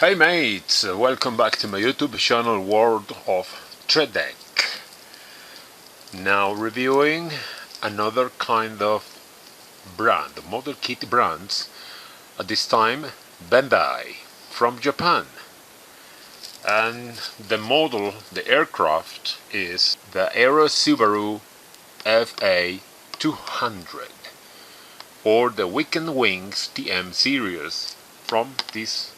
Hey mates, welcome back to my YouTube channel World of TREDEC. Now reviewing another kind of brand, model kit brands, at this time Bandai from Japan. And the model, the aircraft, is the Aero Subaru Fa-200 or the Weekend Wings TM series from this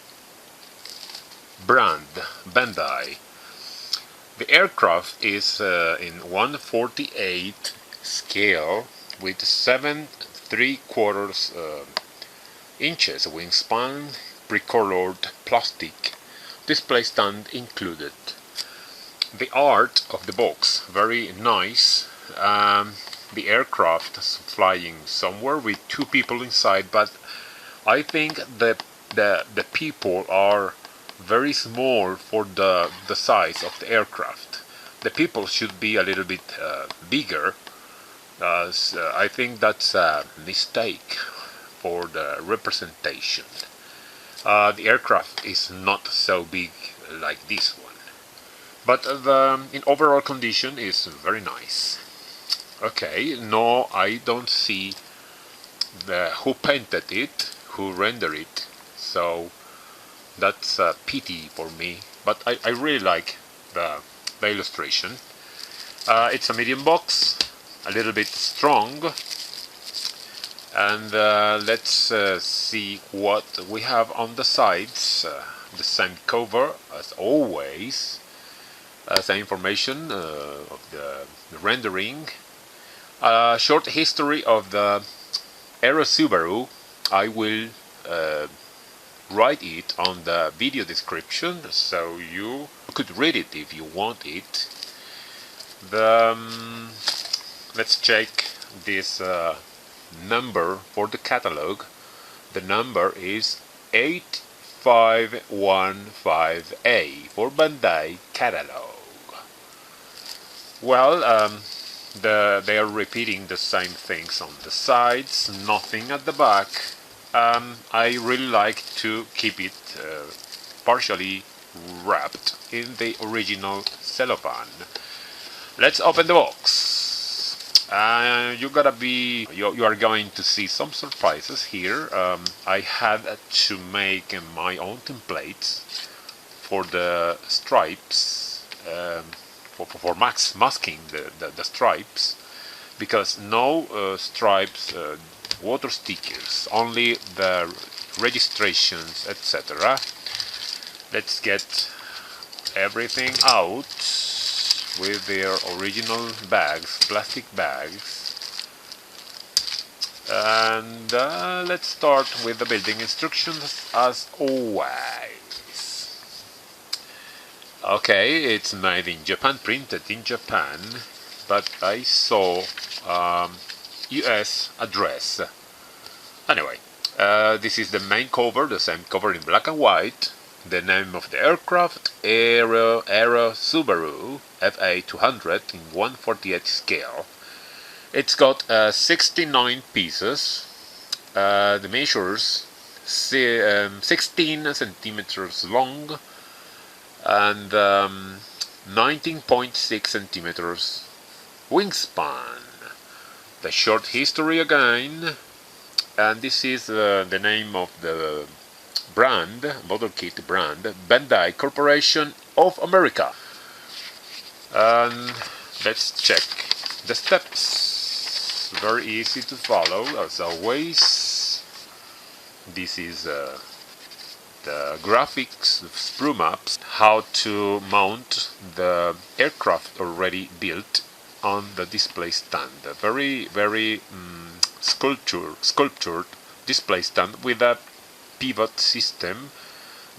brand, Bandai. The aircraft is in 1/48 scale with 7 3/4 inches wingspan, pre-colored plastic, display stand included. The art of the box, very nice. The aircraft is flying somewhere with two people inside, but I think the people are very small for the size of the aircraft. The people should be a little bit bigger. I think that's a mistake for the representation. The aircraft is not so big like this one, but in overall condition is very nice. Okay, no, I don't see who painted it, who rendered it, so that's a pity for me, but I really like the illustration. It's a medium box, a little bit strong, and let's see what we have on the sides. The same cover as always, same information of the rendering. Short history of the Aero Subaru. I will write it on the video description, so you could read it if you want it. Let's check this number for the catalog. The number is 8515A for Bandai catalog. Well, they are repeating the same things on the sides, nothing at the back. I really like to keep it partially wrapped in the original cellophane. Let's open the box. You are going to see some surprises here. I had to make my own templates for the stripes, for masking the stripes, because no stripes, water stickers, only the registrations, etc. Let's get everything out with their original bags, plastic bags, and let's start with the building instructions as always. Okay, it's made in Japan, printed in Japan, but I saw US address. Anyway, this is the main cover, the same cover in black and white. The name of the aircraft, Aero Subaru Fa-200 in 1/48 scale. It's got 69 pieces. The measures 16 centimeters long and 19.6 centimeters wingspan. The short history again, and this is the name of the brand, model kit brand, Bandai Corporation of America. And let's check the steps. Very easy to follow as always. This is the graphics, the sprue maps, how to mount the aircraft already built on the display stand. A very sculptured display stand with a pivot system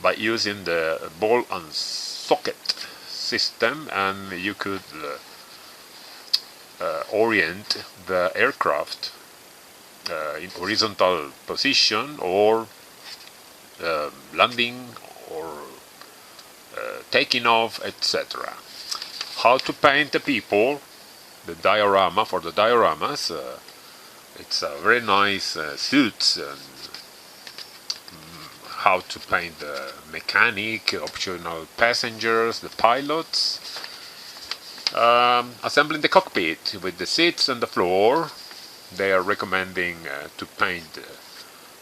by using the ball and socket system, and you could orient the aircraft in horizontal position or landing or taking off, etc. How to paint the people, the diorama for the dioramas. It's a very nice suits and how to paint the mechanic, optional passengers, the pilots. Assembling the cockpit with the seats and the floor. They are recommending to paint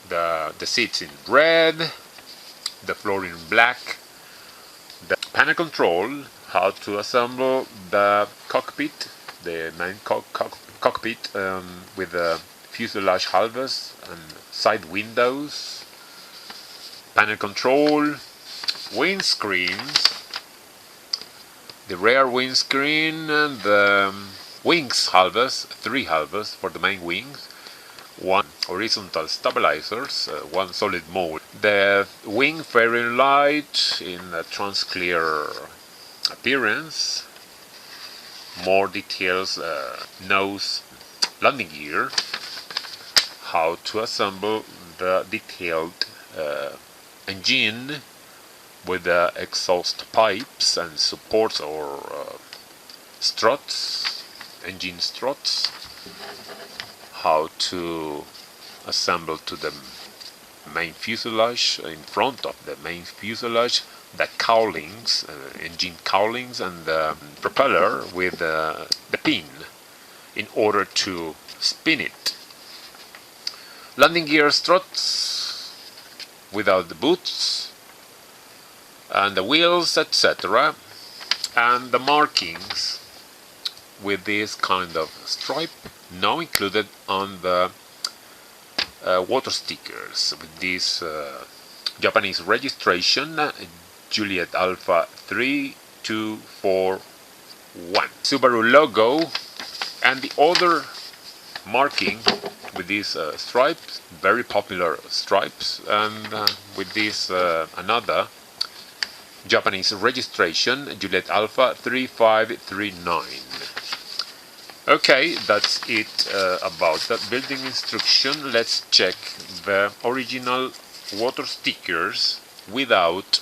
the seats in red, the floor in black. The panel control, how to assemble the cockpit, the main cockpit with the fuselage halves and side windows. Panel control, windscreens, the rear windscreen and the wings halves, 3 halves for the main wings, 1 horizontal stabilizers, 1 solid mold. The wing fairing light in a transclear appearance. More details, nose, landing gear. How to assemble the detailed engine with the exhaust pipes and supports or struts, engine struts. How to assemble to the main fuselage, in front of the main fuselage, the cowlings, engine cowlings and the propeller with the pin in order to spin it. Landing gear struts without the boots and the wheels, etc. And the markings with this kind of stripe, now included on the water stickers with this Japanese registration, Juliet Alpha 3241. Subaru logo and the other marking with these stripes, very popular stripes, and with this another Japanese registration, Juliet Alpha 3539. Okay, that's it about that building instruction. Let's check the original water stickers without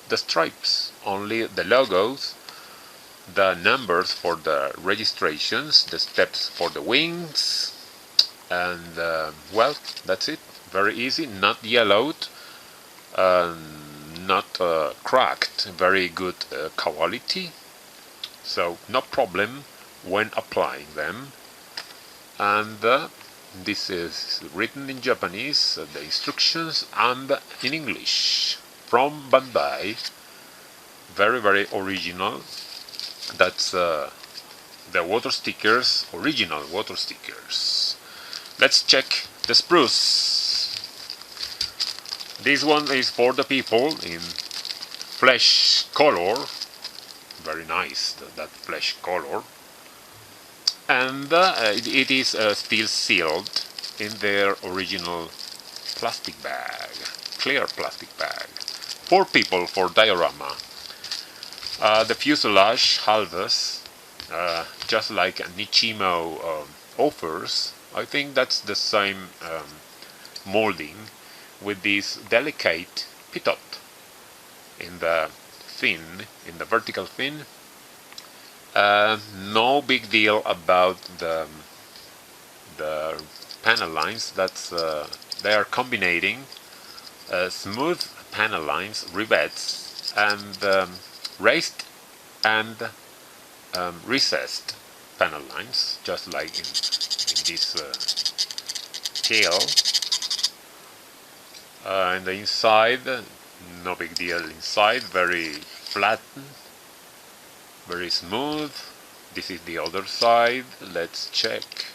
the stripes, only the logos, the numbers for the registrations, the steps for the wings, and well, that's it. Very easy, not yellowed, not cracked, very good quality, so no problem when applying them. And this is written in Japanese, the instructions, and in English from Bandai. Very, very original. That's the water stickers, original water stickers. Let's check the sprues. This one is for the people in flesh color. Very nice, that flesh color. And it is still sealed in their original plastic bag, clear plastic bag. 4 people for diorama. The fuselage halves, just like Nichimo offers. I think that's the same molding with this delicate pitot in the fin, in the vertical fin. No big deal about the panel lines. That's they are combining smooth panel lines, rivets, and raised and recessed panel lines, just like in this scale. And the inside, no big deal inside, very flattened, very smooth. This is the other side. Let's check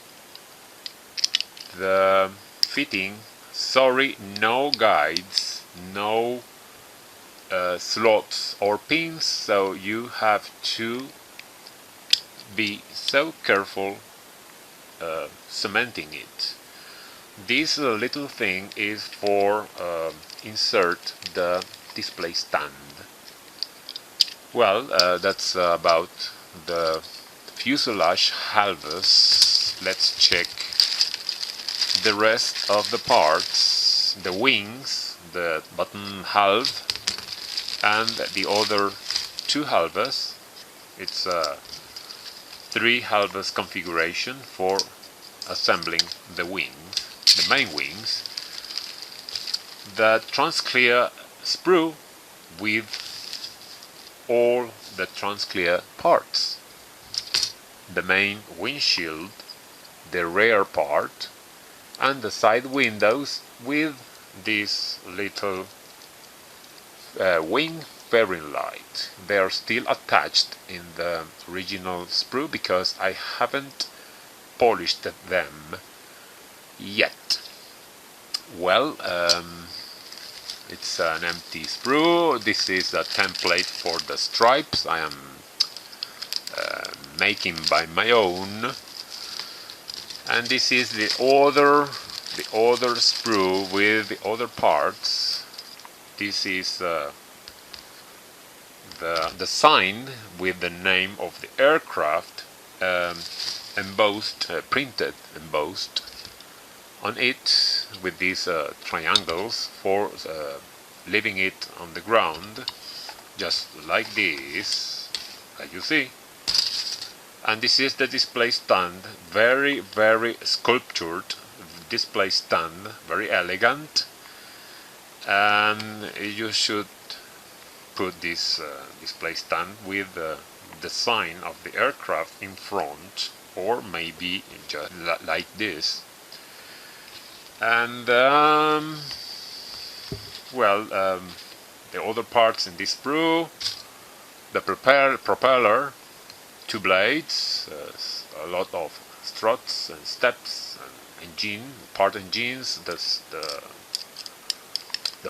the fitting. Sorry, no guides, no slots or pins, so you have to be so careful cementing it. This little thing is for insert the display stand. Well, that's about the fuselage halves. Let's check the rest of the parts, the wings, the bottom half, and the other 2 halves. It's a 3 halves configuration for assembling the wings, the main wings. the transclear sprue with all the transclear parts. The main windshield, the rear part, and the side windows with this little wing fairing light. They are still attached in the original sprue because I haven't polished them yet. Well, it's an empty sprue. This is a template for the stripes I am making by my own, and this is the other sprue with the other parts. This is the sign with the name of the aircraft printed embossed on it with these triangles for leaving it on the ground, just like this, as you see. And this is the display stand, very sculptured display stand, very elegant, and you should put this display stand with the sign of the aircraft in front, or maybe just like this. And the other parts in this sprue, the propeller, 2 blades, a lot of struts and steps, and part engines, the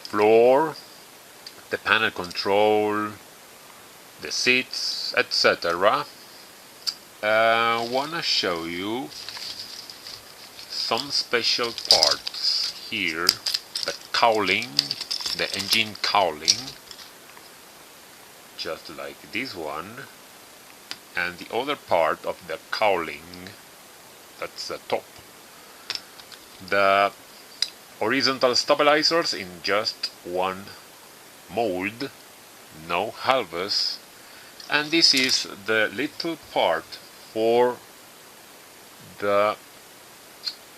floor, the panel control, the seats, etc. Wanna show you some special parts here. The cowling, the engine cowling, just like this one, and the other part of the cowling, that's the top. The horizontal stabilizers in just one mold, no halves, and this is the little part for the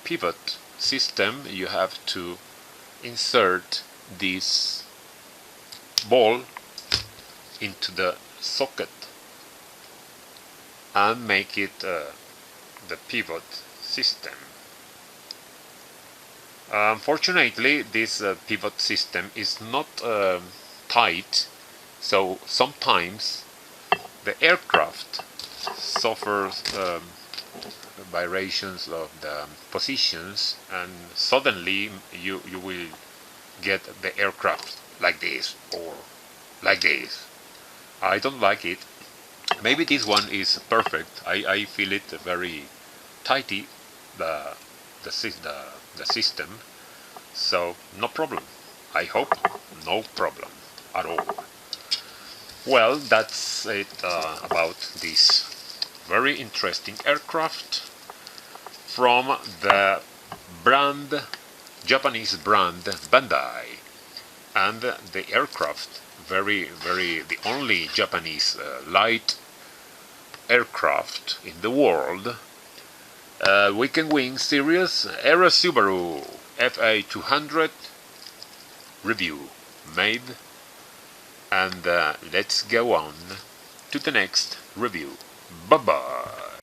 pivot system. You have to insert this ball into the socket and make it the pivot system. Unfortunately, this pivot system is not tight, so sometimes the aircraft suffers vibrations of the positions, and suddenly you will get the aircraft like this or like this. I don't like it. Maybe this one is perfect. I feel it very tighty, the system, so no problem. I hope no problem at all. Well, that's it about this very interesting aircraft from the Japanese brand Bandai, and the aircraft the only Japanese light aircraft in the world, Weekend Wing series Aero Subaru Fa-200 review made, and let's go on to the next review. Bye bye.